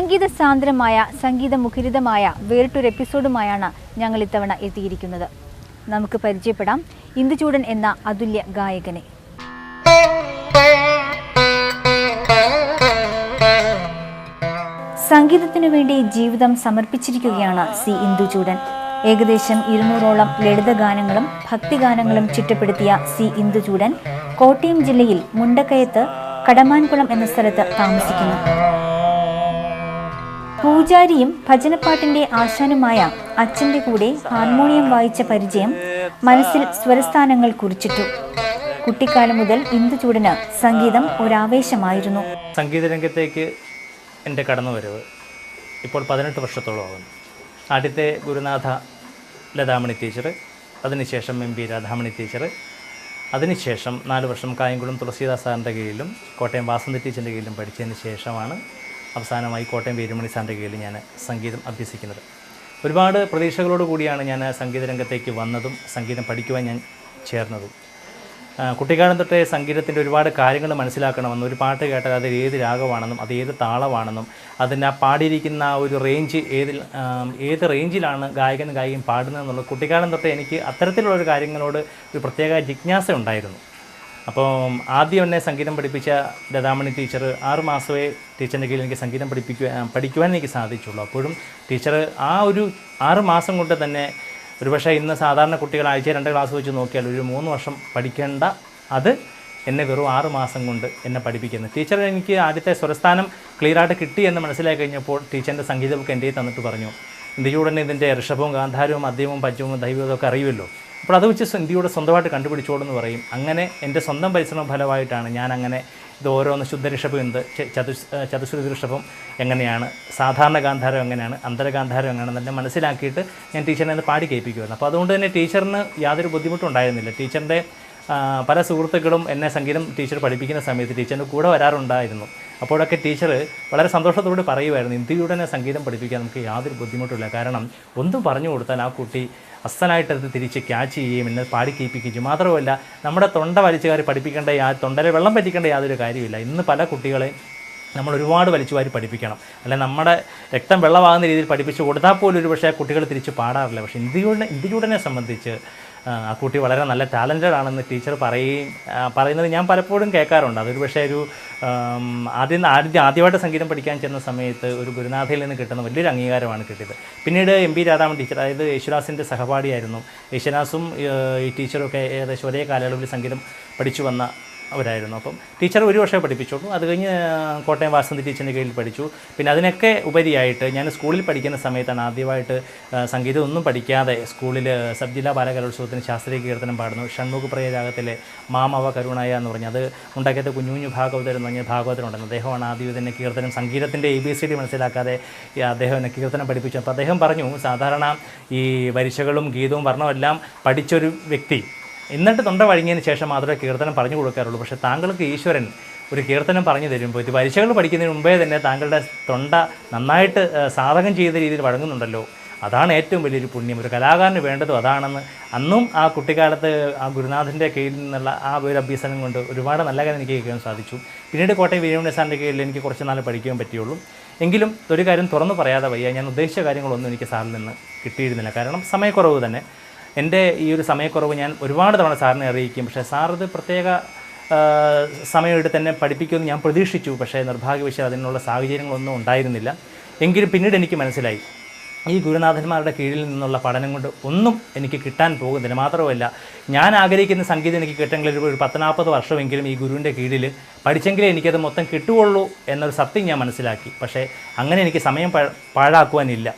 സംഗീത സാന്ദ്രമായ സംഗീതമുഖരിതമായ വേറിട്ടൊരു എപ്പിസോഡുമായാണ് ഞങ്ങൾ ഇത്തവണ എത്തിയിരിക്കുന്നത്. നമുക്ക് പരിചയപ്പെടാം ഇന്ദുചൂടൻ എന്ന അതുല്യ ഗായകനെ. സംഗീതത്തിനു വേണ്ടി ജീവിതം സമർപ്പിച്ചിരിക്കുകയാണ് സി ഇന്ദുചൂടൻ. ഏകദേശം 200ഓളം ലളിതഗാനങ്ങളും ഭക്തിഗാനങ്ങളും ചിട്ടപ്പെടുത്തിയ സി ഇന്ദുചൂടൻ കോട്ടയം ജില്ലയിൽ മുണ്ടക്കയത്ത് കടമാൻകുളം എന്ന സ്ഥലത്ത് താമസിക്കുന്നു. പൂജാരിയും ഭജനപ്പാട്ടിന്റെ ആശാനുമായ അച്ഛന്റെ കൂടെ ഹാർമോണിയം വായിച്ച പരിചയം മനസ്സിൽ സ്വരസ്ഥാനങ്ങൾ കുറിച്ചിട്ടു. കുട്ടിക്കാലം മുതൽ ഇന്ദുചൂടന് സംഗീതം ഒരാവേശമായിരുന്നു. സംഗീത രംഗത്തേക്ക് എൻ്റെ കടന്നുവരവ് ഇപ്പോൾ 18 വർഷത്തോളമാകുന്നു. ആദ്യത്തെ ഗുരുനാഥ ലതാമണി ടീച്ചർ, അതിനുശേഷം MP രാധാമണി ടീച്ചർ, അതിനുശേഷം 4 വർഷം കായംകുളം തുളസീദാസ് സാറിൻ്റെ കീഴിലും കോട്ടയം വാസന്തി ടീച്ചറിൻ്റെ കീഴിലും പഠിച്ചതിന് ശേഷമാണ് അവസാനമായി കോട്ടയം വീരമണി സാറിൻ്റെ കീഴിൽ ഞാൻ സംഗീതം അഭ്യസിക്കുന്നത്. ഒരുപാട് പ്രതീക്ഷകളോട് കൂടിയാണ് ഞാൻ സംഗീത രംഗത്തേക്ക് വന്നതും സംഗീതം പഠിക്കുവാൻ ഞാൻ ചേർന്നതും. കുട്ടിക്കാലം തൊട്ടേ സംഗീതത്തിൻ്റെ ഒരുപാട് കാര്യങ്ങൾ മനസ്സിലാക്കണമെന്നും ഒരു പാട്ട് കേട്ടാൽ അത് ഏത് രാഗമാണെന്നും അത് ഏത് താളമാണെന്നും അതിന് ആ പാടിയിരിക്കുന്ന ആ ഒരു റേഞ്ച് ഏത് റേഞ്ചിലാണ് ഗായകനും ഗായികയും പാടുന്നതെന്നുള്ളത് കുട്ടിക്കാലം തൊട്ടേ എനിക്ക് അത്തരത്തിലുള്ളൊരു കാര്യങ്ങളോട് ഒരു പ്രത്യേക ജിജ്ഞാസ ഉണ്ടായിരുന്നു. അപ്പോൾ ആദ്യം എന്നെ സംഗീതം പഠിപ്പിച്ച ലതാമണി ടീച്ചർ 6 മാസമേ ടീച്ചറിൻ്റെ കീഴിൽ എനിക്ക് സംഗീതം പഠിക്കുവാൻ എനിക്ക് സാധിച്ചുള്ളൂ. അപ്പോഴും ടീച്ചർ ആ ഒരു 6 മാസം കൊണ്ട് തന്നെ ഒരുപക്ഷെ ഇന്ന് സാധാരണ കുട്ടികൾ ആഴ്ച 2 ക്ലാസ് വെച്ച് നോക്കിയാൽ ഒരു 3 വർഷം പഠിക്കേണ്ട അത് എന്നെ വെറും 6 മാസം കൊണ്ട് എന്നെ പഠിപ്പിക്കുന്നു. ടീച്ചർ എനിക്ക് ആദ്യത്തെ സ്വരസ്ഥാനം ക്ലിയറായിട്ട് കിട്ടി എന്ന് മനസ്സിലാക്കി കഴിഞ്ഞപ്പോൾ ടീച്ചറിൻ്റെ സംഗീത ബുക്ക് എൻ്റെ തന്നിട്ട് പറഞ്ഞു, ഇന്ദുചൂടൻ ഇതിൻ്റെ ഋഷഭവും ഗാന്ധാരവും മദ്യവും പഞ്ചവും ദൈവവും ഒക്കെ അറിയുമല്ലോ, അപ്പോൾ അത് വെച്ച് ഇന്ത്യയുടെ സ്വന്തമായിട്ട് കണ്ടുപിടിച്ചോളെന്ന് പറയും. അങ്ങനെ എൻ്റെ സ്വന്തം പരിശ്രമ ഫലമായിട്ടാണ് ഞാൻ അങ്ങനെ ഇത് ഓരോന്ന് ശുദ്ധഋഷഭം എന്ത്, ചതുശ്രുതി ഋഷഭം എങ്ങനെയാണ്, സാധാരണ ഗാന്ധാരം എങ്ങനെയാണ്, അന്തരഗാന്ധാരം എങ്ങനെയാണെന്ന് തന്നെ മനസ്സിലാക്കിയിട്ട് ഞാൻ ടീച്ചറിനെ അത് പാടി കേൾപ്പിക്കുമായിരുന്നു. അപ്പോൾ അതുകൊണ്ട് തന്നെ ടീച്ചറിന് യാതൊരു ബുദ്ധിമുട്ടും ഉണ്ടായിരുന്നില്ല. ടീച്ചറിൻ്റെ പല സുഹൃത്തുക്കളും എന്നെ സംഗീതം ടീച്ചർ പഠിപ്പിക്കുന്ന സമയത്ത് ടീച്ചറിൻ്റെ കൂടെ വരാറുണ്ടായിരുന്നു. അപ്പോഴൊക്കെ ടീച്ചർ വളരെ സന്തോഷത്തോടെ പറയുമായിരുന്നു, ഇന്ദുചൂടനെ സംഗീതം പഠിപ്പിക്കാൻ നമുക്ക് യാതൊരു ബുദ്ധിമുട്ടില്ല. കാരണം ഒന്നും പറഞ്ഞു കൊടുത്താൽ ആ കുട്ടി അസ്സനായിട്ടത് തിരിച്ച് ക്യാച്ച് ചെയ്യുകയും എന്നെ പാടി കേൾപ്പിക്കുകയും മാത്രമല്ല നമ്മുടെ തൊണ്ട വലിച്ചുകാർ പഠിപ്പിക്കേണ്ട തൊണ്ടയിൽ വെള്ളം പറ്റിക്കേണ്ട യാതൊരു കാര്യമില്ല. ഇന്ന് പല കുട്ടികളെ നമ്മൾ ഒരുപാട് വലിച്ചുവാരി പഠിപ്പിക്കണം, അല്ലെങ്കിൽ നമ്മുടെ രക്തം വെള്ളമാകുന്ന രീതിയിൽ പഠിപ്പിച്ച് കൊടുത്താൽ പോലും ഒരു പക്ഷേ കുട്ടികൾ തിരിച്ച് പാടാറില്ല. പക്ഷേ ഇന്ദുചൂടനെ സംബന്ധിച്ച് ആ കുട്ടി വളരെ നല്ല ടാലൻറ്റഡ് ആണെന്ന് ടീച്ചർ പറയുന്നത് ഞാൻ പലപ്പോഴും കേൾക്കാറുണ്ട്. അതൊരു പക്ഷേ ഒരു ആദ്യമായിട്ട് സംഗീതം പഠിക്കാൻ ചെന്ന സമയത്ത് ഒരു ഗുരുനാഥയിൽ നിന്ന് കിട്ടുന്ന വലിയൊരു അംഗീകാരമാണ് കിട്ടിയത്. പിന്നീട് MP രാധാമണി ടീച്ചർ, അതായത് യേശുദാസിൻ്റെ സഹപാഠിയായിരുന്നു. യേശുദാസും ഈ ടീച്ചറൊക്കെ ഏകദേശം ഒരേ കാലയളവിൽ സംഗീതം പഠിച്ചു വന്ന അവരായിരുന്നു. അപ്പം ടീച്ചർ 1 വർഷമേ പഠിപ്പിച്ചുള്ളൂ. അത് കഴിഞ്ഞ് കോട്ടയം വാസന്തി ടീച്ചറിൻ്റെ കീഴിൽ പഠിച്ചു. പിന്നെ അതിനൊക്കെ ഉപരിയായിട്ട് ഞാൻ സ്കൂളിൽ പഠിക്കുന്ന സമയത്താണ് ആദ്യമായിട്ട് സംഗീതം ഒന്നും പഠിക്കാതെ സ്കൂളിൽ സബ് ജില്ലാ ബാലകലോത്സവത്തിന് ശാസ്ത്രീയ കീർത്തനം പാടുന്നു. ഷൺമുഖപ്രിയ രാഗത്തിലെ മാമവ കരുണായ എന്ന് പറഞ്ഞത് ഉണ്ടാക്കിയത് കുഞ്ഞു ഭാഗവതർ എന്ന് പറഞ്ഞ ഭാഗവതരുണ്ടെന്ന് അദ്ദേഹമാണ് ആദ്യം തന്നെ കീർത്തനം സംഗീതത്തിൻ്റെ ABCD മനസ്സിലാക്കാതെ അദ്ദേഹം എന്നെ കീർത്തനം പഠിപ്പിച്ചു. അപ്പോൾ അദ്ദേഹം പറഞ്ഞു, സാധാരണ ഈ വരിശകളും ഗീതവും വർണ്ണമെല്ലാം പഠിച്ചൊരു വ്യക്തി എന്നിട്ട് തൊണ്ട വഴങ്ങിയതിന് ശേഷം മാത്രമേ കീർത്തനം പറഞ്ഞു കൊടുക്കാറുള്ളൂ. പക്ഷേ താങ്കൾക്ക് ഈശ്വരൻ ഒരു കീർത്തനം പറഞ്ഞു തരുമ്പോൾ ഇത് വരിശകൾ പഠിക്കുന്നതിന് മുമ്പേ തന്നെ താങ്കളുടെ തൊണ്ട നന്നായിട്ട് സാധകം ചെയ്ത രീതിയിൽ വഴങ്ങുന്നുണ്ടല്ലോ, അതാണ് ഏറ്റവും വലിയൊരു പുണ്യം. ഒരു കലാകാരന് വേണ്ടതും അതാണെന്ന് അന്നും ആ കുട്ടിക്കാലത്ത് ആ ഗുരുനാഥൻ്റെ കീഴിൽ നിന്നുള്ള ആ ഒരു അഭ്യസനം കൊണ്ട് ഒരുപാട് നല്ല കാര്യം എനിക്ക് കേൾക്കാൻ സാധിച്ചു. പിന്നീട് കോട്ടയം വീരമണി സാറിൻ്റെ കീഴിൽ എനിക്ക് കുറച്ച് നാൾ പഠിക്കാൻ പറ്റിയുള്ളൂ. എങ്കിലും ഒരു കാര്യം തുറന്നു പറയാതെ വയ്യ, ഞാൻ ഉദ്ദേശിച്ച കാര്യങ്ങളൊന്നും എനിക്ക് സാറിൽ നിന്ന് കിട്ടിയിരുന്നില്ല. കാരണം സമയക്കുറവ് തന്നെ. എൻ്റെ ഈ ഒരു സമയക്കുറവ് ഞാൻ ഒരുപാട് തവണ സാറിനെ അറിയിക്കും. പക്ഷേ സാറത് പ്രത്യേക സമയമെടുത്ത് തന്നെ പഠിപ്പിക്കുമെന്ന് ഞാൻ പ്രതീക്ഷിച്ചു. പക്ഷേ നിർഭാഗ്യവശാൽ അതിനുള്ള സാഹചര്യങ്ങളൊന്നും ഉണ്ടായിരുന്നില്ല. എങ്കിലും പിന്നീട് എനിക്ക് മനസ്സിലായി, ഈ ഗുരുനാഥന്മാരുടെ കീഴിൽ നിന്നുള്ള പഠനം കൊണ്ട് ഒന്നും എനിക്ക് കിട്ടാൻ പോകുന്നില്ല. മാത്രമല്ല ഞാൻ ആഗ്രഹിക്കുന്ന സംഗീതം എനിക്ക് കിട്ടെങ്കിൽ ഒരു 10-40 വർഷമെങ്കിലും ഈ ഗുരുവിൻ്റെ കീഴിൽ പഠിച്ചെങ്കിലേ എനിക്കത് മൊത്തം കിട്ടുകയുള്ളൂ എന്നൊരു സത്യം ഞാൻ മനസ്സിലാക്കി. പക്ഷേ അങ്ങനെ എനിക്ക് സമയം പാഴാക്കുവാനില്ല.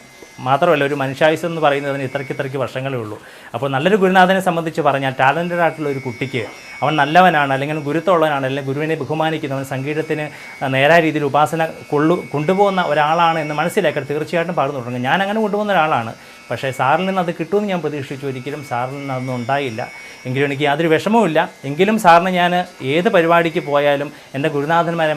മാത്രമല്ല ഒരു മനുഷ്യായുസ് എന്ന് പറയുന്നതിന് ഇത്രയ്ക്ക് വർഷങ്ങളേ ഉള്ളൂ. അപ്പോൾ നല്ലൊരു ഗുരുനാഥനെ സംബന്ധിച്ച് പറഞ്ഞാൽ ടാലൻറ്റഡ് ആയിട്ടുള്ള ഒരു കുട്ടിക്ക് അവൻ നല്ലവനാണ്, അല്ലെങ്കിൽ ഗുരുത്വമുള്ളവനാണ്, അല്ലെങ്കിൽ ഗുരുവിനെ ബഹുമാനിക്കുന്നവൻ, സംഗീതത്തിന് നേരായ രീതിയിൽ ഉപാസന കൊണ്ടുപോകുന്ന ഒരാളാണ് എന്ന് മനസ്സിലാക്കാൻ തീർച്ചയായിട്ടും പാടുന്നു തുടങ്ങും. ഞാൻ അങ്ങനെ കൊണ്ടുപോകുന്ന ഒരാളാണ്. പക്ഷേ സാറിൽ നിന്ന് അത് കിട്ടുമെന്ന് ഞാൻ പ്രതീക്ഷിച്ചു. ഒരിക്കലും സാറിൽ നിന്ന് അതൊന്നും ഉണ്ടായില്ല. എങ്കിലും എനിക്ക് യാതൊരു വിഷമവുമില്ല. എങ്കിലും സാറിന് ഞാൻ ഏത് പരിപാടിക്ക് പോയാലും എൻ്റെ ഗുരുനാഥന്മാരെ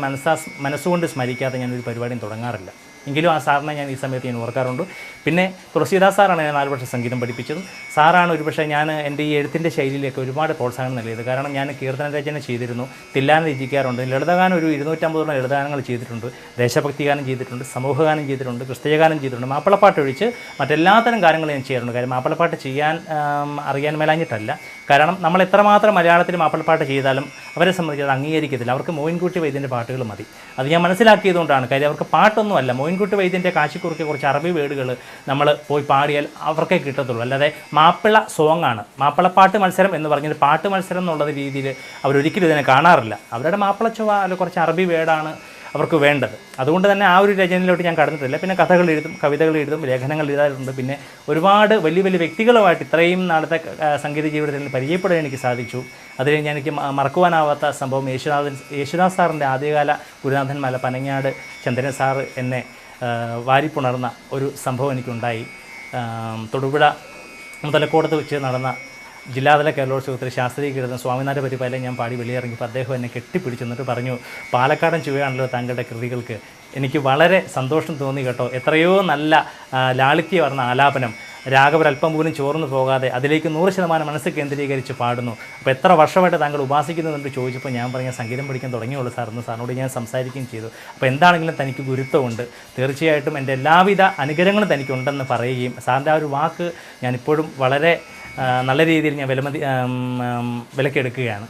മനസ്സുകൊണ്ട് സ്മരിക്കാതെ ഞാനൊരു പരിപാടിയും തുടങ്ങാറില്ല. എങ്കിലും ആ സാറിനെ ഞാൻ ഈ സമയത്ത് ഞാൻ ഓർക്കാറുണ്ട്. പിന്നെ തുളസീദാസ് സാറാണ് ഞാൻ 4 വർഷം സംഗീതം പഠിപ്പിച്ചത്. സാറാണ് ഒരുപക്ഷെ ഞാൻ എൻ്റെ ഈ എഴുത്തിൻ്റെ ശൈലിയിലേക്ക് ഒരുപാട് പ്രോത്സാഹനം നൽകിയത്. കാരണം ഞാൻ കീർത്തന രചന ചെയ്തിരുന്നു, തില്ലാനം രചിക്കാറുണ്ട്, ലളിതഗാനം ഒരു 250 ലളിതഗാനങ്ങൾ ചെയ്തിട്ടുണ്ട്, ദേശഭക്തിഗാനം ചെയ്തിട്ടുണ്ട്, സമൂഹഗാനം ചെയ്തിട്ടുണ്ട്, ക്രിസ്തീയഗാനം ചെയ്തിട്ടുണ്ട്. മാപ്പിളപ്പാട്ട് ഒഴിച്ച് മറ്റെല്ലാത്തരം കാര്യങ്ങളും ഞാൻ ചെയ്യാറുണ്ട്. കാര്യം മാപ്പിളപ്പാട്ട് ചെയ്യാൻ അറിയാൻ മേലാഞ്ഞിട്ടല്ല, കാരണം നമ്മൾ എത്രമാത്രം മലയാളത്തിൽ മാപ്പിളപ്പാട്ട് ചെയ്താലും അവരെ സംബന്ധിച്ച് അത് അംഗീകരിക്കത്തില്ല. അവർക്ക് മോയിൻകുട്ടി വൈദ്യൻ്റെ പാട്ടുകൾ മതി. അത് ഞാൻ മനസ്സിലാക്കിയതുകൊണ്ടാണ്. കാര്യം അവർക്ക് പാട്ടൊന്നുമല്ല, മോയിൻകുട്ടി വൈദ്യൻ്റെ കാശിക്കുറുക്കി കുറച്ച് അറബി വേർഡുകൾ നമ്മൾ പോയി പാടിയാൽ അവർക്കേ കിട്ടത്തുള്ളൂ. അല്ലാതെ മാപ്പിള സോങ്ങാണ്, മാപ്പിളപ്പാട്ട് മത്സരം എന്ന് പറഞ്ഞാൽ പാട്ട് മത്സരം എന്നുള്ള രീതിയിൽ അവരൊരിക്കലും ഇതിനെ കാണാറില്ല. അവരുടെ മാപ്പിള ചൊവ്വ അല്ലെങ്കിൽ കുറച്ച് അറബി വേർഡാണ് അവർക്ക് വേണ്ടത്. അതുകൊണ്ട് തന്നെ ആ ഒരു രചനയിലോട്ട് ഞാൻ കടന്നിട്ടില്ല. പിന്നെ കഥകൾ എഴുതും, കവിതകൾ എഴുതും, ലേഖനങ്ങൾ എഴുതാറുണ്ട്. പിന്നെ ഒരുപാട് വലിയ വലിയ വ്യക്തികളുമായിട്ട് ഇത്രയും നാളത്തെ സംഗീത ജീവിതത്തിൽ പരിചയപ്പെടാൻ എനിക്ക് സാധിച്ചു. അതിൽ എനിക്ക് മറക്കുവാനാവാത്ത സംഭവം യേശുദാസ് സാറിൻ്റെ ആദ്യകാല ഗുരുനാഥന്മാല പനങ്ങാട് ചന്ദ്രൻ സാറ് എന്നെ വാരിപ്പുണർന്ന ഒരു സംഭവം എനിക്കുണ്ടായി. തൊടുപുഴ മുതലക്കോടത്ത് വെച്ച് നടന്ന ജില്ലാതല കേരളോത്സവത്തിൽ ശാസ്ത്രീയ കീർത്തനം സ്വാമിനാഥ പരിപാലനം ഞാൻ പാടി വെളിയിറങ്ങിയപ്പോൾ അദ്ദേഹം എന്നെ കെട്ടിപ്പിടിച്ചെന്നിട്ട് പറഞ്ഞു, പാലക്കാടൻ ചുവയാണല്ലോ താങ്കളുടെ കൃതികൾക്ക്. എനിക്ക് വളരെ സന്തോഷം തോന്നി കേട്ടോ. എത്രയോ നല്ല ലാളിത്യമാർന്ന ആലാപനം, രാഗവരൽപ്പം പോലും ചോർന്നു പോകാതെ അതിലേക്ക് 100% മനസ്സ് കേന്ദ്രീകരിച്ച് പാടുന്നു. അപ്പോൾ എത്ര വർഷമായിട്ട് താങ്കൾ ഉപാസിക്കുന്നുണ്ടെന്ന് ചോദിച്ചപ്പോൾ ഞാൻ പറഞ്ഞ സംഗീതം പഠിക്കാൻ തുടങ്ങിയുള്ളൂ സാറെന്ന് സാറിനോട് ഞാൻ സംസാരിക്കുകയും ചെയ്തു. അപ്പോൾ എന്താണെങ്കിലും തനിക്ക് ഗുരുത്വമുണ്ട്, തീർച്ചയായിട്ടും എൻ്റെ എല്ലാവിധ അനുഗ്രഹങ്ങളും തനിക്കുണ്ടെന്ന് പറയുകയും സാറിൻ്റെ ആ ഒരു വാക്ക് ഞാനിപ്പോഴും വളരെ നല്ല രീതിയിൽ ഞാൻ വിലക്കെടുക്കുകയാണ്.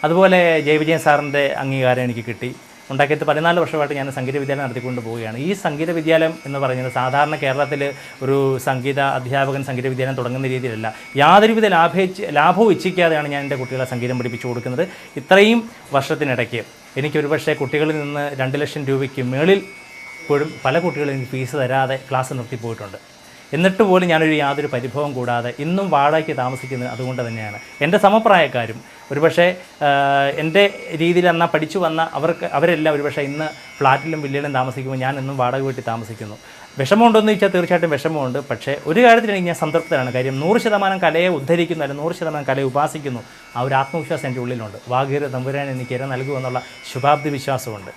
അതുപോലെ ജയവിജയൻ സാറിൻ്റെ അംഗീകാരം എനിക്ക് കിട്ടി. ഉണ്ടാക്കിയത് 14 വർഷമായിട്ട് ഞാൻ സംഗീത വിദ്യാലയം നടത്തിക്കൊണ്ട് പോവുകയാണ്. ഈ സംഗീത വിദ്യാലയം എന്ന് പറയുന്നത് സാധാരണ കേരളത്തിൽ ഒരു സംഗീത അധ്യാപകൻ സംഗീത വിദ്യാലയം തുടങ്ങുന്ന രീതിയിലല്ല. യാതൊരുവിധ ലാഭവും ഇച്ഛിക്കാതെയാണ് ഞാൻ എൻ്റെ കുട്ടികളെ സംഗീതം പഠിപ്പിച്ചു കൊടുക്കുന്നത്. ഇത്രയും വർഷത്തിനിടയ്ക്ക് എനിക്ക് ഒരുപക്ഷെ കുട്ടികളിൽ നിന്ന് 2 ലക്ഷം രൂപയ്ക്ക് മേളിൽ ഇപ്പോഴും പല കുട്ടികളും എനിക്ക് ഫീസ് തരാതെ ക്ലാസ് നിർത്തിപ്പോയിട്ടുണ്ട്. എന്നിട്ട് പോലും യാതൊരു പരിഭവം കൂടാതെ ഇന്നും വാടകയ്ക്ക് താമസിക്കുന്നത് അതുകൊണ്ട് തന്നെയാണ്. എൻ്റെ സമപ്രായക്കാരും ഒരുപക്ഷെ എൻ്റെ രീതിയിൽ എന്നാൽ പഠിച്ചു വന്ന അവരെല്ലാം ഒരുപക്ഷെ ഇന്ന് ഫ്ലാറ്റിലും വില്ലയിലും താമസിക്കുമ്പോൾ ഞാൻ ഇന്നും വാടക വീട്ടിൽ താമസിക്കുന്നു. വിഷമമുണ്ടോയെന്ന് ചോദിച്ചാൽ തീർച്ചയായിട്ടും വിഷമമുണ്ട്. പക്ഷേ ഒരു കാര്യത്തിലെങ്കിൽ ഞാൻ സംതൃപ്തനാണ്. കാര്യം 100% കലയെ ഉദ്ധരിക്കുന്നു, അല്ലെങ്കിൽ 100% കലയെ ഉപാസിക്കുന്നു. ആ ഒരു ആത്മവിശ്വാസം എൻ്റെ ഉള്ളിലുണ്ട്. വാഗീര തമ്പുരാൻ എനിക്ക് ഇര നൽകുമെന്നുള്ള ശുഭാപ്തി വിശ്വാസമുണ്ട്.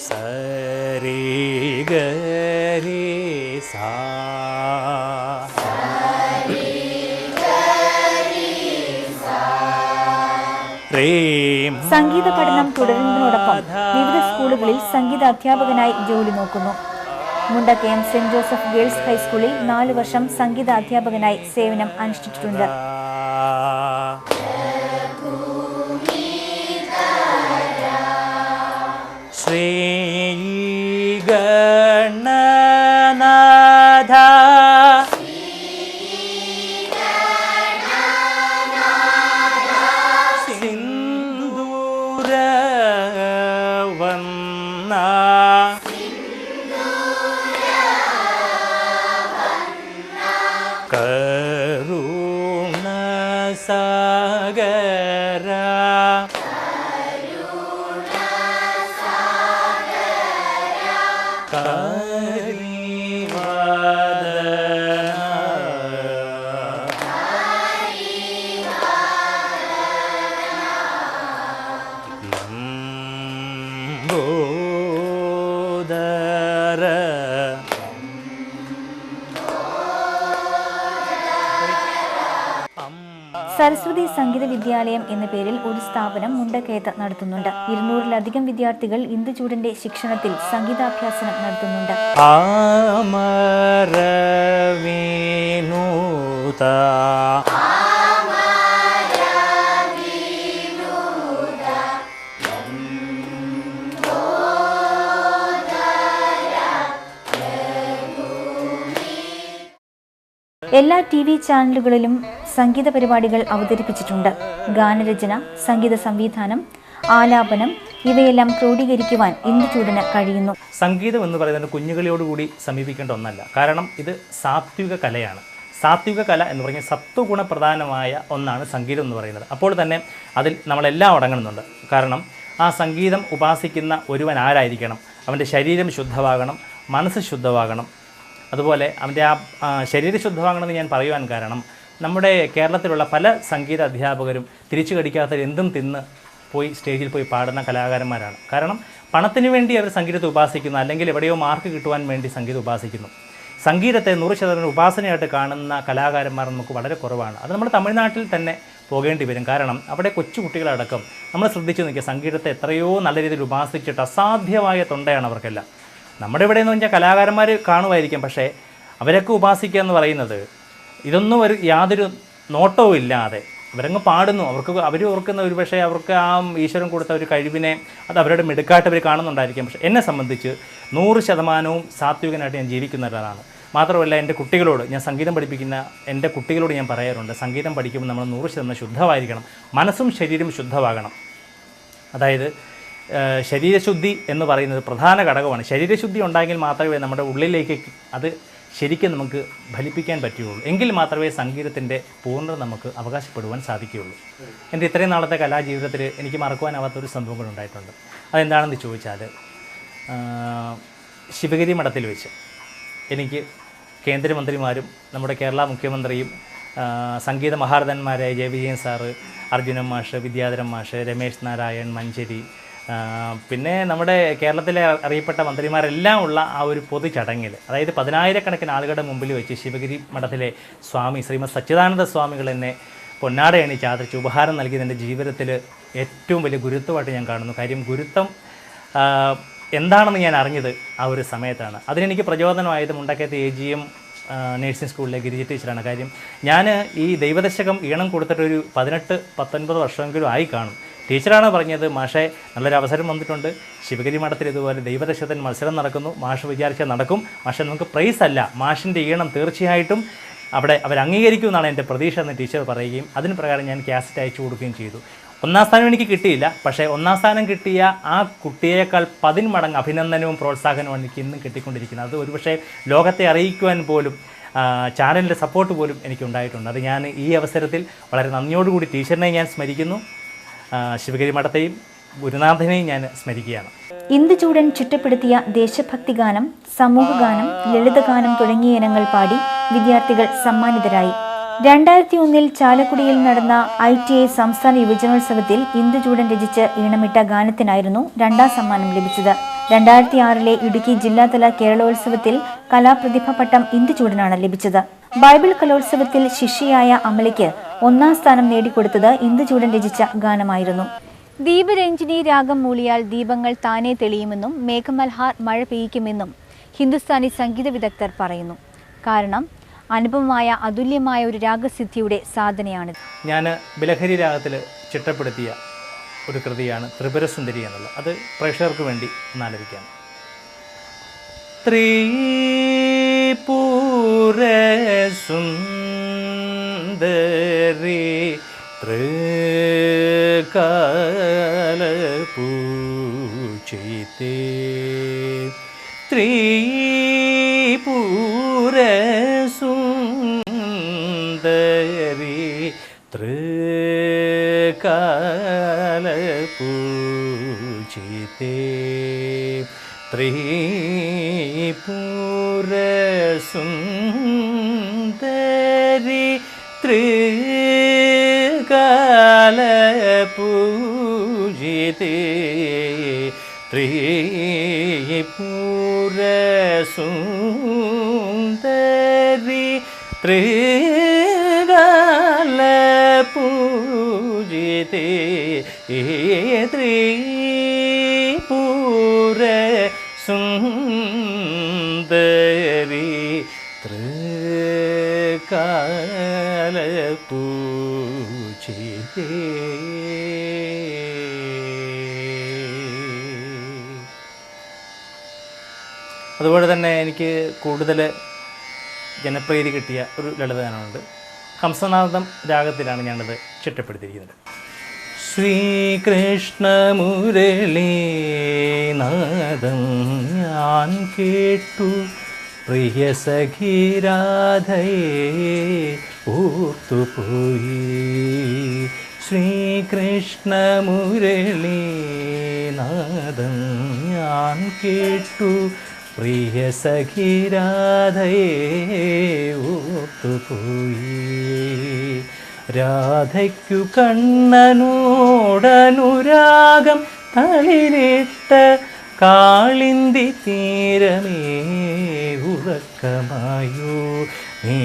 സരി ഗരി സാ സംഗീത പഠനം തുടരുന്നതിനോടൊപ്പം വിവിധ സ്കൂളുകളിൽ സംഗീത അധ്യാപകനായി ജോലി നോക്കുന്നു. മുണ്ടക്കയം സെന്റ് ജോസഫ് ഗേൾസ് ഹൈസ്കൂളിൽ 4 വർഷം സംഗീത അധ്യാപകനായി സേവനം അനുഷ്ഠിച്ചിട്ടുണ്ട്. ശ്രീ ഗണനാഥ സിന്ദൂരവന്ന കരുണ സാഗര സരസ്വതി സംഗീത വിദ്യാലയം എന്ന പേരിൽ ഒരു സ്ഥാപനം മുണ്ടക്കയത്ത് നടത്തുന്നുണ്ട്. 200-ലധികം വിദ്യാർത്ഥികൾ ഇന്ദുചൂടന്റെ ശിക്ഷണത്തിൽ സംഗീതാഭ്യാസനം നടത്തുന്നുണ്ട്. എല്ലാ TV ചാനലുകളിലും സംഗീത പരിപാടികൾ അവതരിപ്പിച്ചിട്ടുണ്ട്. ഗാനരചന, സംഗീത സംവിധാനം, ആലാപനം ഇവയെല്ലാം ക്രോഡീകരിക്കുവാൻ ഇന്ദുചൂടന് കഴിയുന്നു. സംഗീതം എന്ന് പറയുന്നത് കുഞ്ഞുകളിയോടുകൂടി സമീപിക്കേണ്ട ഒന്നല്ല. കാരണം ഇത് സാത്വിക കലയാണ്. സാത്വിക കല എന്ന് പറഞ്ഞാൽ സത്വഗുണപ്രധാനമായ ഒന്നാണ് സംഗീതം എന്ന് പറയുന്നത്. അപ്പോൾ തന്നെ അതിൽ നമ്മളെല്ലാം അടങ്ങുന്നുണ്ട്. കാരണം ആ സംഗീതം ഉപാസിക്കുന്ന ഒരുവൻ ആരായിരിക്കണം? അവൻ്റെ ശരീരം ശുദ്ധമാകണം, മനസ്സ് ശുദ്ധമാകണം. അതുപോലെ അവൻ്റെ ആ ശരീര ശുദ്ധമാകണമെന്ന് ഞാൻ പറയുവാൻ കാരണം നമ്മുടെ കേരളത്തിലുള്ള പല സംഗീത അധ്യാപകരും തിരിച്ചു കടിക്കാത്ത എന്തും തിന്ന് പോയി സ്റ്റേജിൽ പോയി പാടുന്ന കലാകാരന്മാരാണ്. കാരണം പണത്തിന് വേണ്ടി അവർ സംഗീതത്തെ ഉപാസിക്കുന്നു, അല്ലെങ്കിൽ എവിടെയോ മാർക്ക് കിട്ടുവാൻ വേണ്ടി സംഗീതം ഉപാസിക്കുന്നു. സംഗീതത്തെ 100% ഉപാസനയായിട്ട് കാണുന്ന കലാകാരന്മാർ നമുക്ക് വളരെ കുറവാണ്. അത് നമ്മുടെ തമിഴ്നാട്ടിൽ തന്നെ പോകേണ്ടി വരും. കാരണം അവിടെ കൊച്ചു കുട്ടികളടക്കം നമ്മൾ ശ്രദ്ധിച്ചു നോക്കിയാൽ സംഗീതത്തെ എത്രയോ നല്ല രീതിയിൽ ഉപാസിച്ചിട്ട് അസാധ്യമായ തൊണ്ടയാണ് അവർക്കെല്ലാം. നമ്മുടെ ഇവിടെ എന്ന് വെച്ചാൽ കലാകാരന്മാർ കാണുമായിരിക്കും, പക്ഷേ അവരൊക്കെ ഉപാസിക്കുക എന്ന് പറയുന്നത് ഇതൊന്നും യാതൊരു നോട്ടവും ഇല്ലാതെ അവരങ്ങ് പാടുന്നു. അവർ ഓർക്കുന്ന ഒരു പക്ഷേ അവർക്ക് ആ ഈശ്വരൻ കൊടുത്ത ഒരു കഴിവിനെ അത് അവരുടെ മിടുക്കായിട്ട് അവർ കാണുന്നുണ്ടായിരിക്കും. പക്ഷേ എന്നെ സംബന്ധിച്ച് 100% സാത്വികനായിട്ട് ഞാൻ ജീവിക്കുന്ന ഒരാളാണ്. മാത്രമല്ല എൻ്റെ കുട്ടികളോട് ഞാൻ സംഗീതം പഠിപ്പിക്കുന്ന എൻ്റെ കുട്ടികളോട് ഞാൻ പറയാറുണ്ട്, സംഗീതം പഠിക്കുമ്പോൾ നമ്മൾ 100% ശുദ്ധമായിരിക്കണം, മനസ്സും ശരീരവും ശുദ്ധമാകണം. അതായത് ശരീരശുദ്ധി എന്ന് പറയുന്നത് പ്രധാന ഘടകമാണ്. ശരീരശുദ്ധി ഉണ്ടായെങ്കിൽ മാത്രമേ നമ്മുടെ ഉള്ളിലേക്ക് അത് ശരിക്കും നമുക്ക് ഫലിപ്പിക്കാൻ പറ്റുകയുള്ളൂ. എങ്കിൽ മാത്രമേ സംഗീതത്തിൻ്റെ പൂർണ്ണത നമുക്ക് അവകാശപ്പെടുവാൻ സാധിക്കുകയുള്ളൂ. എൻ്റെ ഇത്രയും നാളത്തെ കലാജീവിതത്തിൽ എനിക്ക് മറക്കുവാനാവാത്തൊരു സംഭവങ്ങൾ ഉണ്ടായിട്ടുണ്ട്. അതെന്താണെന്ന് ചോദിച്ചാൽ, ശിവഗിരി മഠത്തിൽ വെച്ച് എനിക്ക് കേന്ദ്രമന്ത്രിമാരും നമ്മുടെ കേരള മുഖ്യമന്ത്രിയും സംഗീത മഹാരഥന്മാരായ ജെ വിജയൻ സാറ്, അർജുനൻ മാഷ്, വിദ്യാധരൻ മാഷ്, രമേശ് നാരായൺ, മഞ്ചരി, പിന്നെ നമ്മുടെ കേരളത്തിലെ അറിയപ്പെട്ട മന്ത്രിമാരെല്ലാം ഉള്ള ആ ഒരു പൊതു ചടങ്ങിൽ, അതായത് 10,000-കണക്കിന് ആളുകളുടെ മുമ്പിൽ വെച്ച് ശിവഗിരി മഠത്തിലെ സ്വാമി ശ്രീമദ് സച്ചിദാനന്ദ സ്വാമികൾ എന്നെ പൊന്നാട എണീച്ച് ആദരിച്ച് ഉപഹാരം നൽകിയത് എൻ്റെ ജീവിതത്തിൽ ഏറ്റവും വലിയ ഗുരുത്വമായിട്ട് ഞാൻ കാണുന്നു. കാര്യം ഗുരുത്വം എന്താണെന്ന് ഞാൻ അറിഞ്ഞത് ആ ഒരു സമയത്താണ്. അതിനെനിക്ക് പ്രചോദനമായത് മുണ്ടക്കയത്തെ AGM നേഴ്സിംഗ് സ്കൂളിലെ ഗിരിജ ടീച്ചറാണ്. കാര്യം ഞാൻ ഈ ദൈവദശകം ഈണം കൊടുത്തിട്ടൊരു 18-19 വർഷമെങ്കിലും ആയി കാണും. ടീച്ചറാണ് പറഞ്ഞത്, മാഷെ നല്ലൊരു അവസരം വന്നിട്ടുണ്ട്, ശിവഗിരി മഠത്തിൽ ഇതുപോലെ ദൈവദശകത്തിന് മത്സരം നടക്കുന്നു, മാഷ് വിചാരിച്ചാൽ നടക്കും, മാഷെ നമുക്ക് പ്രൈസ് അല്ല, മാഷിൻ്റെ ഈണം തീർച്ചയായിട്ടും അവിടെ അവർ അംഗീകരിക്കുമെന്നാണ് എൻ്റെ പ്രതീക്ഷ എന്ന് ടീച്ചർ പറയുകയും അതിന് പ്രകാരം ഞാൻ കാസറ്റ് അയച്ചു കൊടുക്കുകയും ചെയ്തു. 1ാം സ്ഥാനം എനിക്ക് കിട്ടിയില്ല, പക്ഷേ 1ാം സ്ഥാനം കിട്ടിയ ആ കുട്ടിയേക്കാൾ 10 മടങ്ങ് അഭിനന്ദനവും പ്രോത്സാഹനവും എനിക്ക് ഇന്നും കിട്ടിക്കൊണ്ടിരിക്കുന്നത്. അത് ഒരുപക്ഷെ ലോകത്തെ അറിയിക്കുവാൻ പോലും ചാനലിൻ്റെ സപ്പോർട്ട് പോലും എനിക്കുണ്ടായിട്ടുണ്ട്. അത് ഞാൻ ഈ അവസരത്തിൽ വളരെ നന്ദിയോടുകൂടി ടീച്ചറിനെ ഞാൻ സ്മരിക്കുന്നു, ശിവഗിരി മഠത്തെയും ഗുരുനാഥനെയും ഞാൻ സ്മരിക്കുകയാണ്. ഇന്ദുചൂടൻ ചിട്ടപ്പെടുത്തിയ ദേശഭക്തി ഗാനം, സമൂഹഗാനം, ലളിതഗാനം തുടങ്ങിയ ഇനങ്ങൾ പാടി വിദ്യാർത്ഥികൾ സമ്മാനിതരായി. 2001 ചാലക്കുടിയിൽ നടന്ന ITI സംസ്ഥാന യുവജനോത്സവത്തിൽ ഇന്ദുചൂടൻ രചിച്ച് ഈണമിട്ട ഗാനത്തിനായിരുന്നു 2ാം സമ്മാനം ലഭിച്ചത്. 2006 ഇടുക്കി ജില്ലാതല കേരളോത്സവത്തിൽ കലാപ്രതിഭ പട്ടം ഇന്ദുചൂടനാണ് ലഭിച്ചത്. ബൈബിൾ കലോത്സവത്തിൽ ശിഷ്യയായ അമലയ്ക്ക് 1ാം സ്ഥാനം നേടിക്കൊടുത്തത് ഇന്ദുചൂടൻ രചിച്ച ഗാനമായിരുന്നു. ദീപരഞ്ജിനി രാഗം മൂളിയാൽ ദീപങ്ങൾ താനേ തെളിയുമെന്നും മേഘമൽഹാർ മഴ പെയ്യിക്കുമെന്നും ഹിന്ദുസ്ഥാനി സംഗീത വിദഗ്ധർ പറയുന്നു. കാരണം അനുപമമായ അതുല്യമായ ഒരു രാഗസിദ്ധിയുടെ സാധനയാണിത്. ഞാൻ ബിലഹരി രാഗത്തിൽ ചിട്ടപ്പെടുത്തിയ ഒരു കൃതിയാണ് ത്രിപുരസുന്ദരി എന്നുള്ളത്. അത് പ്രേക്ഷകർക്ക് വേണ്ടി ഒന്നാലോചിക്കാം. ത്രിപുരസുന്ദരി ത്രികാലപൂജിതേ ത്രിപുരസുന്ദരി ത്രികാലപൂജിതേ ത്രിപുരസുന്ദരി ത്രികാലപൂജിതേ ത്രിപുരസുന്ദരി ത്രികാലപൂജിതേ ത്രിപുരസുന്ദരി ത്രികാലപൂജിതേ. അതുപോലെ തന്നെ എനിക്ക് കൂടുതൽ ജനപ്രീതി കിട്ടിയ ഒരു ലളിതഗാനമുണ്ട്. ഹംസനാദം രാഗത്തിലാണ് ഞാനത് ചിട്ടപ്പെടുത്തിയിരിക്കുന്നത്. ശ്രീകൃഷ്ണമുരളീനാദം ഞാൻ കേട്ടു പ്രിയ സഖീരാധയെ ഓർത്തുപോയി. ശ്രീകൃഷ്ണമുരളീനാദം ഞാൻ കേട്ടു പ്രിയ സഖീരാധയെ ഓർത്തുപോയി. രാധയ്ക്കു കണ്ണനോട് ഓടനുരാഗം തളിരിട്ട കാളിന്തി തീരമേ ഉറക്കമായോ നീ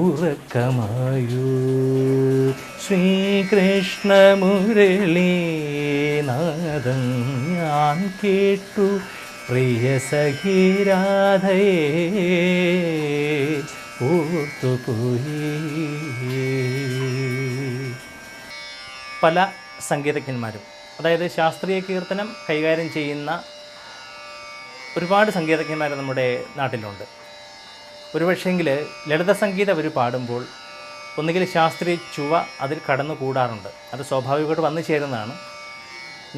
ഉറക്കമായോ. ശ്രീകൃഷ്ണ മുരളീനാദം ഞാൻ കേട്ടു പ്രിയ സഖി രാധയേ ഓർത്തുപോയി. പല സംഗീതജ്ഞന്മാരും, അതായത് ശാസ്ത്രീയ കീർത്തനം കൈകാര്യം ചെയ്യുന്ന ഒരുപാട് സംഗീതജ്ഞന്മാർ നമ്മുടെ നാട്ടിലുണ്ട്. ഒരുപക്ഷെങ്കിൽ ലളിത സംഗീതം അവർ പാടുമ്പോൾ ഒന്നുകിൽ ശാസ്ത്രീയ ചുവ അതിൽ കടന്നുകൂടാറുണ്ട്. അത് സ്വാഭാവികമായിട്ട് വന്നു ചേരുന്നതാണ്.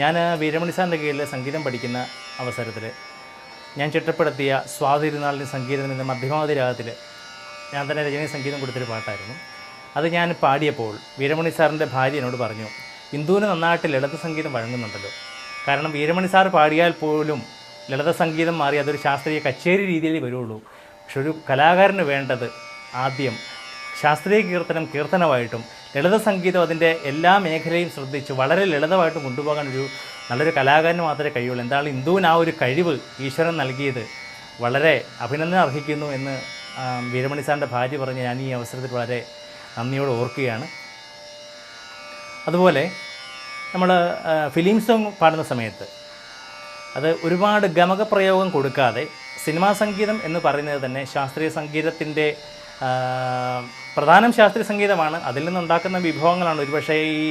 ഞാൻ വീരമണി സാറിൻ്റെ കീഴിൽ സംഗീതം പഠിക്കുന്ന അവസരത്തിൽ ഞാൻ ചിട്ടപ്പെടുത്തിയ സ്വാതിരുന്നാളിന് സംഗീതം എന്ന മധ്യമാവധി രാഗത്തിൽ ഞാൻ തന്നെ രചനയും സംഗീതം കൊടുത്തൊരു പാട്ടായിരുന്നു. അത് ഞാൻ പാടിയപ്പോൾ വീരമണി സാറിൻ്റെ ഭാര്യ എന്നോട് പറഞ്ഞു, ഇന്ദുവിന് നന്നായിട്ട് ലളിത സംഗീതം വഴങ്ങുന്നുണ്ടല്ലോ. കാരണം വീരമണി സാർ പാടിയാൽ പോലും ലളിത സംഗീതം മാറി അതൊരു ശാസ്ത്രീയ കച്ചേരി രീതിയിൽ വരുള്ളൂ. പക്ഷെ ഒരു കലാകാരന് വേണ്ടത് ആദ്യം ശാസ്ത്രീയ കീർത്തനം കീർത്തനമായിട്ടും ലളിത സംഗീതം അതിൻ്റെ എല്ലാ മേഖലയും ശ്രദ്ധിച്ച് വളരെ ലളിതമായിട്ടും കൊണ്ടുപോകാൻ നല്ലൊരു കലാകാരന് മാത്രമേ കഴിയുള്ളൂ. എന്താണ് ഇന്ദുവിന് ആ ഒരു കഴിവ് ഈശ്വരൻ നൽകിയത് വളരെ അഭിനന്ദനം അർഹിക്കുന്നു എന്ന് വീരമണി സാറിൻ്റെ ഭാര്യ പറഞ്ഞ് ഞാൻ ഈ അവസരത്തിൽ വളരെ നന്ദിയോടെ ഓർക്കുകയാണ്. അതുപോലെ നമ്മൾ ഫിലിം സോങ് പാടുന്ന സമയത്ത് അത് ഒരുപാട് ഗമകപ്രയോഗം കൊടുക്കാതെ സിനിമാ സംഗീതം എന്ന് പറയുന്നത് തന്നെ ശാസ്ത്രീയ സംഗീതത്തിൻ്റെ പ്രധാനം ശാസ്ത്രീയ സംഗീതമാണ്. അതിൽ നിന്നുണ്ടാക്കുന്ന വിഭവങ്ങളാണ് ഒരുപക്ഷേ ഈ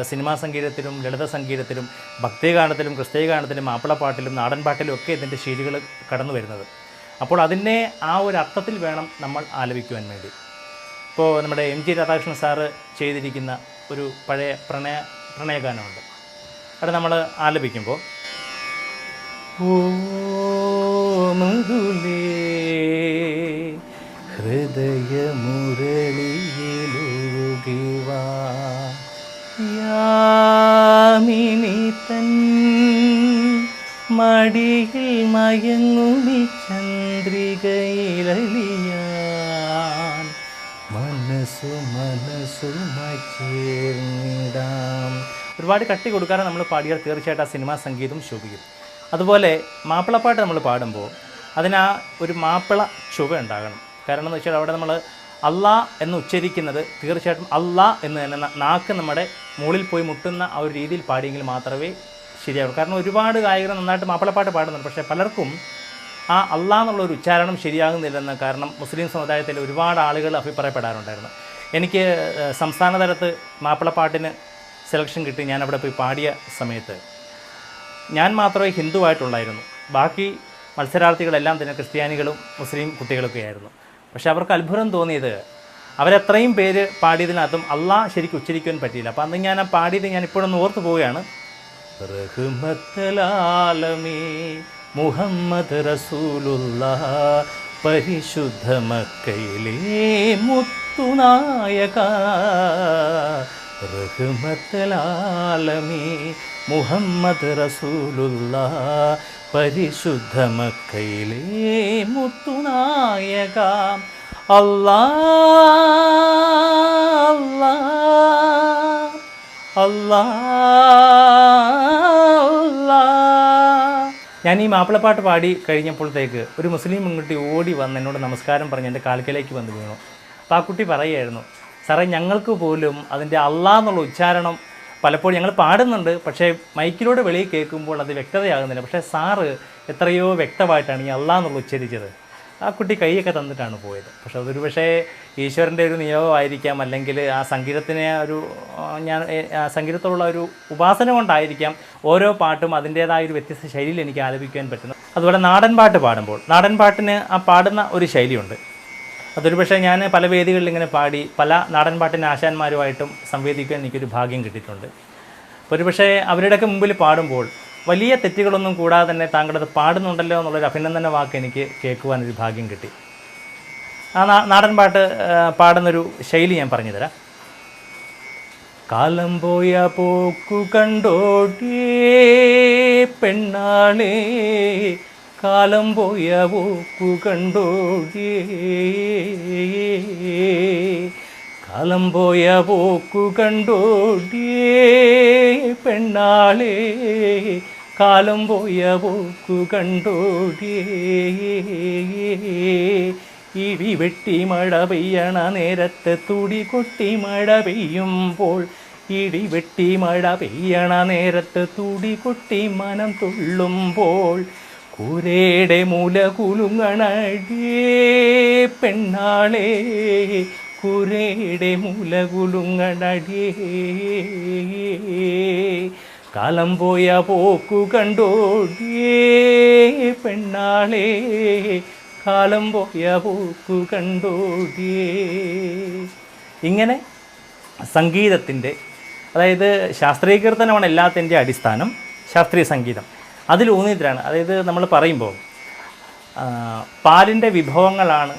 സിനിമാ സംഗീതത്തിലും ലളിത സംഗീതത്തിലും ഭക്തിഗാനത്തിലും ക്രിസ്തീയ ഗാനത്തിലും മാപ്പിളപ്പാട്ടിലും നാടൻ പാട്ടിലും ഒക്കെ ഇതിൻ്റെ ശീലുകൾ കടന്നു വരുന്നത്. അപ്പോൾ അതിനെ ആ ഒരു അർത്ഥത്തിൽ വേണം നമ്മൾ ആലപിക്കുവാൻ വേണ്ടി. ഇപ്പോൾ നമ്മുടെ MG രാധാകൃഷ്ണൻ സാറ് ചെയ്തിരിക്കുന്ന ഒരു പഴയ പ്രണയഗാനമുണ്ട്. അത് നമ്മൾ ആലപിക്കുമ്പോൾ ഓ മൃദുലേ ഹൃദയമുരളിയിലൊഴുകിവാ യാമിനി തൻ മടിയിൽ മയങ്ങുമി ചന്ദ്രികയിലലിയാൻ മനസ്സുമായി ചേർന്നിടാം. ഒരുപാട് കട്ടി കൊടുക്കാതെ നമ്മൾ പാടിയാൽ തീർച്ചയായിട്ടും ആ സിനിമാ സംഗീതം ശോഭിക്കും. അതുപോലെ മാപ്പിളപ്പാട്ട് നമ്മൾ പാടുമ്പോൾ അതിന് ഒരു മാപ്പിള ചുവ ഉണ്ടാകണം. കാരണം എന്ന് വെച്ചാൽ അവിടെ നമ്മൾ അള്ളാ എന്ന് ഉച്ചരിക്കുന്നത് തീർച്ചയായിട്ടും അള്ളാ എന്ന് തന്നെ നാക്ക് നമ്മുടെ മുകളിൽ പോയി മുട്ടുന്ന ആ ഒരു രീതിയിൽ പാടിയെങ്കിൽ മാത്രമേ ശരിയാവുള്ളൂ. കാരണം ഒരുപാട് ഗായകർ നന്നായിട്ട് മാപ്പിളപ്പാട്ട് പാടുന്നുണ്ട്. പക്ഷേ പലർക്കും ആ അള്ളാ എന്നുള്ളൊരു ഉച്ചാരണം ശരിയാകുന്നില്ലെന്ന് കാരണം മുസ്ലിം സമുദായത്തിൽ ഒരുപാട് ആളുകൾ അഭിപ്രായപ്പെടാറുണ്ടായിരുന്നു. എനിക്ക് സംസ്ഥാന തലത്ത് മാപ്പിളപ്പാട്ടിന് സെലക്ഷൻ കിട്ടി. ഞാൻ അവിടെ പോയി പാടിയ സമയത്ത് ഞാൻ മാത്രമേ ഹിന്ദുവായിട്ടുള്ളായിരുന്നു. ബാക്കി മത്സരാർത്ഥികളെല്ലാം തന്നെ ക്രിസ്ത്യാനികളും മുസ്ലിം കുട്ടികളൊക്കെ ആയിരുന്നു. പക്ഷെ അവർക്ക് അത്ഭുതം തോന്നിയത് അവരത്രയും പേര് പാടിയതിനകത്തും അള്ളാഹ് ശരിക്കും ഉച്ചരിക്കുവാൻ പറ്റിയില്ല. അപ്പോൾ അന്ന് ഞാൻ ആ പാടിയത് ഞാൻ ഇപ്പോഴൊന്ന് ഓർത്ത് പോവുകയാണ്. റഹ്മത്തുലാലമീ മുഹമ്മദ് റസൂലുള്ളാഹ് പരിശുദ്ധ മക്കയിലെ മുത്തുനായക റഹ്മത്തുലാലമീ മുഹമ്മദ് റസൂലുള്ളാഹ് പരിശുദ്ധ മക്കയിലെ മുത്തുനായക അല്ലാഹ് ഞാൻ ഈ മാപ്പിളപ്പാട്ട് പാടി കഴിഞ്ഞപ്പോഴത്തേക്ക് ഒരു മുസ്ലിം പെൺകുട്ടി ഓടി വന്ന് എന്നോട് നമസ്കാരം പറഞ്ഞ് എൻ്റെ കാൽക്കലേക്ക് വന്ന് വീണു. അപ്പോൾ ആ കുട്ടി പറയുമായിരുന്നു, സാറേ ഞങ്ങൾക്ക് പോലും അതിൻ്റെ അള്ളാഹ് എന്നുള്ള ഉച്ചാരണം പലപ്പോഴും ഞങ്ങൾ പാടുന്നുണ്ട്, പക്ഷേ മൈക്കിലൂടെ വെളിയിൽ കേൾക്കുമ്പോൾ അത് വ്യക്തതയാകുന്നില്ല. പക്ഷേ സാറ് എത്രയോ വ്യക്തമായിട്ടാണ് ഈ അള്ളാഹ് എന്നുള്ള ഉച്ചരിച്ചത്. ആ കുട്ടി കൈയൊക്കെ തന്നിട്ടാണ് പോയത്. പക്ഷേ അതൊരു പക്ഷേ ഈശ്വരൻ്റെ ഒരു നിയോഗമായിരിക്കാം, അല്ലെങ്കിൽ ആ സംഗീതത്തിനെ സംഗീതത്തോടുള്ള ഒരു ഉപാസന കൊണ്ടായിരിക്കാം ഓരോ പാട്ടും അതിൻ്റേതായ ഒരു വ്യത്യസ്ത ശൈലിയിൽ എനിക്ക് ആലപിക്കാൻ പറ്റുന്നത്. അതുപോലെ നാടൻ പാട്ട് പാടുമ്പോൾ നാടൻ പാട്ടിന് ആ പാടുന്ന ഒരു ശൈലിയുണ്ട്. അതൊരു പക്ഷേ ഞാൻ പല വേദികളിൽ ഇങ്ങനെ പാടി പല നാടൻ പാട്ടിൻ്റെ ആശാന്മാരുമായിട്ടും സംവേദിക്കാൻ എനിക്കൊരു ഭാഗ്യം കിട്ടിയിട്ടുണ്ട്. അപ്പോൾ ഒരു പക്ഷേ അവരുടെയൊക്കെ മുമ്പിൽ പാടുമ്പോൾ വലിയ തെറ്റുകളൊന്നും കൂടാതെ തന്നെ താങ്കളത് പാടുന്നുണ്ടല്ലോ എന്നുള്ളൊരു അഭിനന്ദന വാക്ക് എനിക്ക് കേൾക്കുവാനൊരു ഭാഗ്യം കിട്ടി. ആ നാടൻ പാട്ട് പാടുന്നൊരു ശൈലി ഞാൻ പറഞ്ഞു തരാം. കാലം പോയ പോക്കു കണ്ടോട്ടേ പെണ്ണാളേ, കാലം പോയ പോക്കു കണ്ടോട്ടേ, കാലം പോയ പോക്കു കണ്ടോടിയേ പെണ്ണാളേ, കാലം പോയ പോക്കു കണ്ടോടിയേ. ഇടി വെട്ടി മഴ പെയ്യണ നേരത്ത് തുടി കൊട്ടി മഴ പെയ്യുമ്പോൾ, ഇടി വെട്ടി മഴ പെയ്യണ നേരത്ത് തുടി കൊട്ടി മനം തുള്ളുമ്പോൾ, കൂരയുടെ മൂല കുലുങ്ങണടിയേ പെണ്ണാളേ, കൂരയുടെ മൂല കുലുങ്ങണടിയേ. കാലം പോയ പോക്കു കണ്ടോടിയേ പെണ്ണാളേ, കാലം പോയ പോക്കു കണ്ടോടിയേ. ഇങ്ങനെ സംഗീതത്തിൻ്റെ, അതായത് ശാസ്ത്രീയ കീർത്തനമാണ് എല്ലാത്തിൻ്റെ അടിസ്ഥാനം, ശാസ്ത്രീയ സംഗീതം അതിലൂന്നിയിട്ടാണ്. അതായത് നമ്മൾ പറയുമ്പോൾ പാലിൻ്റെ വിഭവങ്ങളാണ്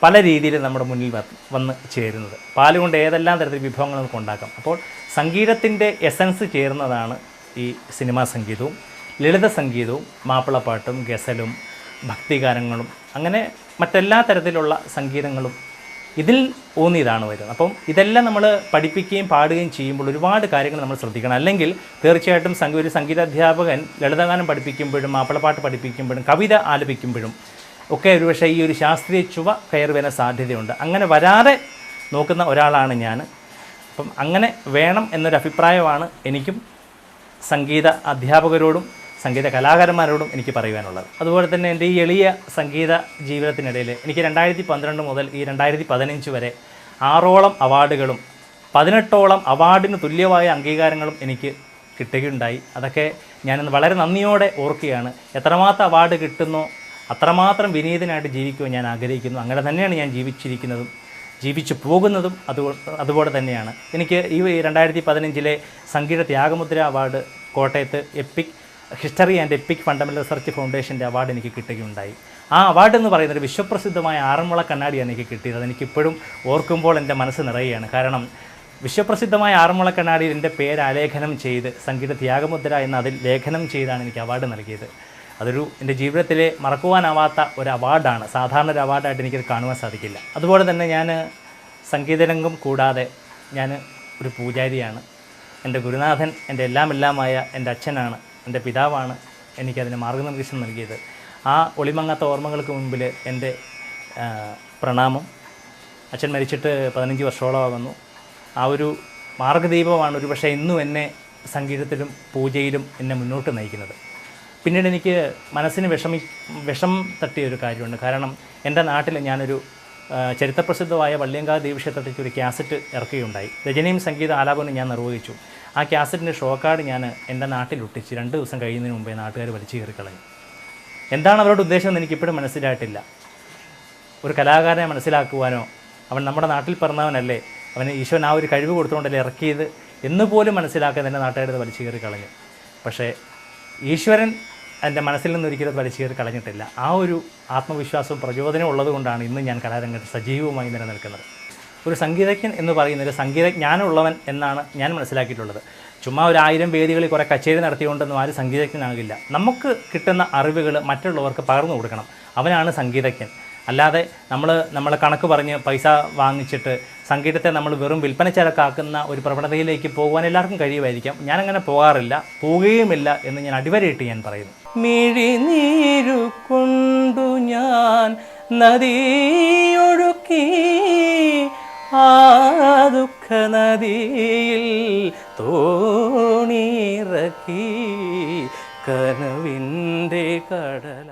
പല രീതിയിൽ നമ്മുടെ മുന്നിൽ വന്ന് ചേരുന്നത്. പാല് കൊണ്ട് ഏതെല്ലാം തരത്തിൽ വിഭവങ്ങൾ നമുക്ക് ഉണ്ടാക്കാം. അപ്പോൾ സംഗീതത്തിൻ്റെ എസൻസ് ചേർന്നതാണ് ഈ സിനിമാ സംഗീതവും ലളിത സംഗീതവും മാപ്പിളപ്പാട്ടും ഗസലും ഭക്തിഗാനങ്ങളും അങ്ങനെ മറ്റെല്ലാ തരത്തിലുള്ള സംഗീതങ്ങളും ഇതിൽ ഊന്നിയതാണ് വരുന്നത്. അപ്പം ഇതെല്ലാം നമ്മൾ പഠിപ്പിക്കുകയും പാടുകയും ചെയ്യുമ്പോൾ ഒരുപാട് കാര്യങ്ങൾ നമ്മൾ ശ്രദ്ധിക്കണം. അല്ലെങ്കിൽ തീർച്ചയായിട്ടും ഒരു സംഗീതാധ്യാപകൻ ലളിതഗാനം പഠിപ്പിക്കുമ്പോഴും മാപ്പിളപ്പാട്ട് പഠിപ്പിക്കുമ്പോഴും കവിത ആലപിക്കുമ്പോഴും ഒക്കെ ഒരുപക്ഷെ ഈ ഒരു ശാസ്ത്രീയ ചുവ കയറി വരാൻ സാധ്യതയുണ്ട്. അങ്ങനെ വരാതെ നോക്കുന്ന ഒരാളാണ് ഞാൻ. അപ്പം അങ്ങനെ വേണം എന്നൊരു അഭിപ്രായമാണ് എനിക്കും സംഗീത അധ്യാപകരോടും സംഗീത കലാകാരന്മാരോടും എനിക്ക് പറയുവാനുള്ളത്. അതുപോലെ തന്നെ എൻ്റെ ഈ എളിയ സംഗീത ജീവിതത്തിനിടയിൽ എനിക്ക് 2012 മുതൽ ഈ 2015 വരെ 6ഓളം അവാർഡുകളും 18ഓളം അവാർഡിന് തുല്യമായ അംഗീകാരങ്ങളും എനിക്ക് കിട്ടുകയുണ്ടായി. അതൊക്കെ ഞാനിന്ന് വളരെ നന്ദിയോടെ ഓർക്കുകയാണ്. എത്രമാത്രം അവാർഡ് കിട്ടുന്നോ അത്രമാത്രം വിനീതനായിട്ട് ജീവിക്കുവാൻ ഞാൻ ആഗ്രഹിക്കുന്നു. അങ്ങനെ തന്നെയാണ് ഞാൻ ജീവിച്ചിരിക്കുന്നതും ജീവിച്ചു പോകുന്നതും. അതുപോലെ തന്നെയാണ് എനിക്ക് ഈ 2015 സംഗീത ത്യാഗമുദ്ര അവാർഡ് കോട്ടയത്ത് epic history and epic fundamental research ഫൗണ്ടേഷൻ്റെ അവാർഡ് എനിക്ക് കിട്ടുകയുണ്ടായി. ആ അവാർഡ് എന്ന് പറയുന്നത് വിശ്വപ്രസിദ്ധമായ ആറന്മുള കണ്ണാടിയാണ് എനിക്ക് കിട്ടിയത്. അതെനിക്കിപ്പോഴും ഓർക്കുമ്പോൾ എൻ്റെ മനസ്സ് നിറയുകയാണ്. കാരണം വിശ്വപ്രസിദ്ധമായ ആറന്മുള കണ്ണാടിയിൽ എൻ്റെ പേര് ആലേഖനം ചെയ്ത് സംഗീത ത്യാഗമുദ്ര എന്ന അതിൽ ലേഖനം ചെയ്താണ് എനിക്ക് അവാർഡ് നൽകിയത്. അതൊരു എൻ്റെ ജീവിതത്തിലെ മറക്കുവാനാവാത്ത ഒരു അവാർഡാണ്. സാധാരണ ഒരു അവാർഡായിട്ട് എനിക്കത് കാണുവാൻ സാധിക്കില്ല. അതുപോലെ തന്നെ ഞാൻ സംഗീതരംഗം കൂടാതെ ഞാൻ ഒരു പൂജാരിയാണ്. എൻ്റെ ഗുരുനാഥൻ എൻ്റെ എല്ലാമായ എൻ്റെ അച്ഛനാണ്, എൻ്റെ പിതാവാണ് എനിക്കതിന് മാർഗ്ഗനിർദ്ദേശം നൽകിയത്. ആ ഒളിമങ്ങാത്ത ഓർമ്മകൾക്ക് മുൻപിൽ എൻ്റെ പ്രണാമം. അച്ഛൻ മരിച്ചിട്ട് 15 വർഷത്തോളമാകുന്നു. ആ ഒരു മാർഗ്ഗദീപമാണ് ഒരുപക്ഷെ ഇന്നും എന്നെ സംഗീതത്തിലും പൂജയിലും എന്നെ മുന്നോട്ട് നയിക്കുന്നത്. പിന്നീട് എനിക്ക് മനസ്സിന് വിഷം തട്ടിയൊരു കാര്യമുണ്ട്. കാരണം എൻ്റെ നാട്ടിൽ ഞാനൊരു ചരിത്രപ്രസിദ്ധമായ വള്ളിയങ്കാവ് ദേവീക്ഷേത്രത്തിലേക്ക് ഒരു ക്യാസറ്റ് ഇറക്കുകയുണ്ടായി. രചനയും സംഗീത ആലാപനവും ഞാൻ നിർവഹിച്ചു. ആ ക്യാസറ്റിൻ്റെ ഷോക്കാർഡ് ഞാൻ എൻ്റെ നാട്ടിലൊട്ടിച്ച് 2 ദിവസം കഴിയുന്നതിന് മുമ്പേ നാട്ടുകാർ വലിച്ചു കയറിക്കളഞ്ഞു. എന്താണ് അവരുടെ ഉദ്ദേശം എന്ന് എനിക്കിപ്പോഴും മനസ്സിലായിട്ടില്ല. ഒരു കലാകാരനെ മനസ്സിലാക്കുവാനോ അവൻ നമ്മുടെ നാട്ടിൽ പിറന്നവനല്ലേ, അവന് ഈശ്വരൻ ആ ഒരു കഴിവ് കൊടുത്തുകൊണ്ടല്ലേ ഇറക്കിയത് എന്നുപോലും മനസ്സിലാക്കാൻ എൻ്റെ നാട്ടുകാരത് വലിച്ചു കയറി കളഞ്ഞു. പക്ഷേ ഈശ്വരൻ എൻ്റെ മനസ്സിൽ നിന്നൊരിക്കലും വലിച്ചു കയറി കളഞ്ഞിട്ടില്ല. ആ ഒരു ആത്മവിശ്വാസവും പ്രചോദനവും ഉള്ളതുകൊണ്ടാണ് ഇന്ന് ഞാൻ കലാരംഗത്ത് സജീവമായി നിലനിൽക്കുന്നത്. ഒരു സംഗീതജ്ഞൻ എന്ന് പറയുന്നത് സംഗീതജ്ഞാനമുള്ളവൻ എന്നാണ് ഞാൻ മനസ്സിലാക്കിയിട്ടുള്ളത്. ചുമ്മാ ഒരു 1000 വേദികളിൽ കുറേ കച്ചേരി നടത്തിക്കൊണ്ടൊന്നും ആരും സംഗീതജ്ഞനാകില്ല. നമുക്ക് കിട്ടുന്ന അറിവുകൾ മറ്റുള്ളവർക്ക് പകർന്നു കൊടുക്കണം, അവനാണ് സംഗീതജ്ഞൻ. അല്ലാതെ നമ്മളെ കണക്ക് പറഞ്ഞ് പൈസ വാങ്ങിച്ചിട്ട് സംഗീതത്തെ നമ്മൾ വെറും വിൽപ്പന ചരക്കാക്കുന്ന ഒരു പ്രവണതയിലേക്ക് പോകുവാൻ എല്ലാവർക്കും കഴിയുമായിരിക്കാം. ഞാനങ്ങനെ പോവുകയുമില്ല എന്ന് ഞാൻ അടിവരയിട്ട് ഞാൻ പറയുന്നു. മിഴിനീരു കൊണ്ടു ഞാൻ നദിയൊഴുക്കി, ആ ദുഃഖ നദിയിൽ തോണിയിറക്കി, കനവിൻ്റെ കടല